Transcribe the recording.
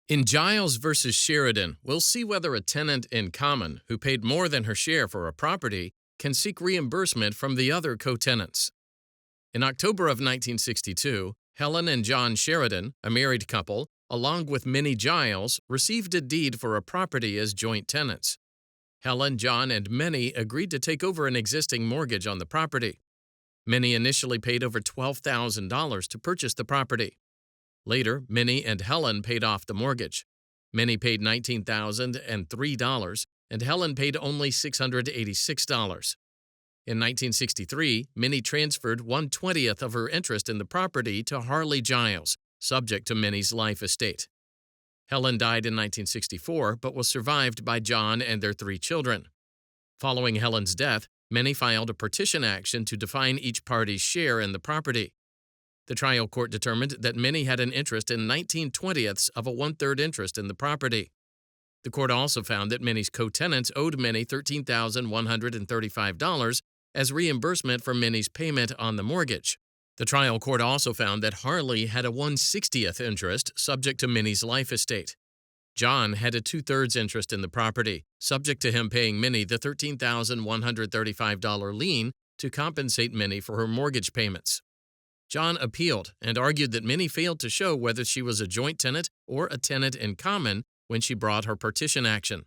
In Giles versus Sheridan, we'll see whether a tenant in common who paid more than her share for a property can seek reimbursement from the other co-tenants. In October of 1962, Helen and John Sheridan, a married couple, along with Minnie Giles, received a deed for a property as joint tenants. Helen, John, and Minnie agreed to take over an existing mortgage on the property. Minnie initially paid over $12,000 to purchase the property. Later, Minnie and Helen paid off the mortgage. Minnie paid $19,003, and Helen paid only $686. In 1963, Minnie transferred 1/20th of her interest in the property to Harley Giles, subject to Minnie's life estate. Helen died in 1964 but was survived by John and their 3 children. Following Helen's death, Minnie filed a partition action to define each party's share in the property. The trial court determined that Minnie had an interest in 19/20ths of a 1/3 interest in the property. The court also found that Minnie's co-tenants owed Minnie $13,135 as reimbursement for Minnie's payment on the mortgage. The trial court also found that Harley had a 1/60th interest subject to Minnie's life estate. John had a 2/3 interest in the property, subject to him paying Minnie the $13,135 lien to compensate Minnie for her mortgage payments. John appealed and argued that Minnie failed to show whether she was a joint tenant or a tenant in common when she brought her partition action.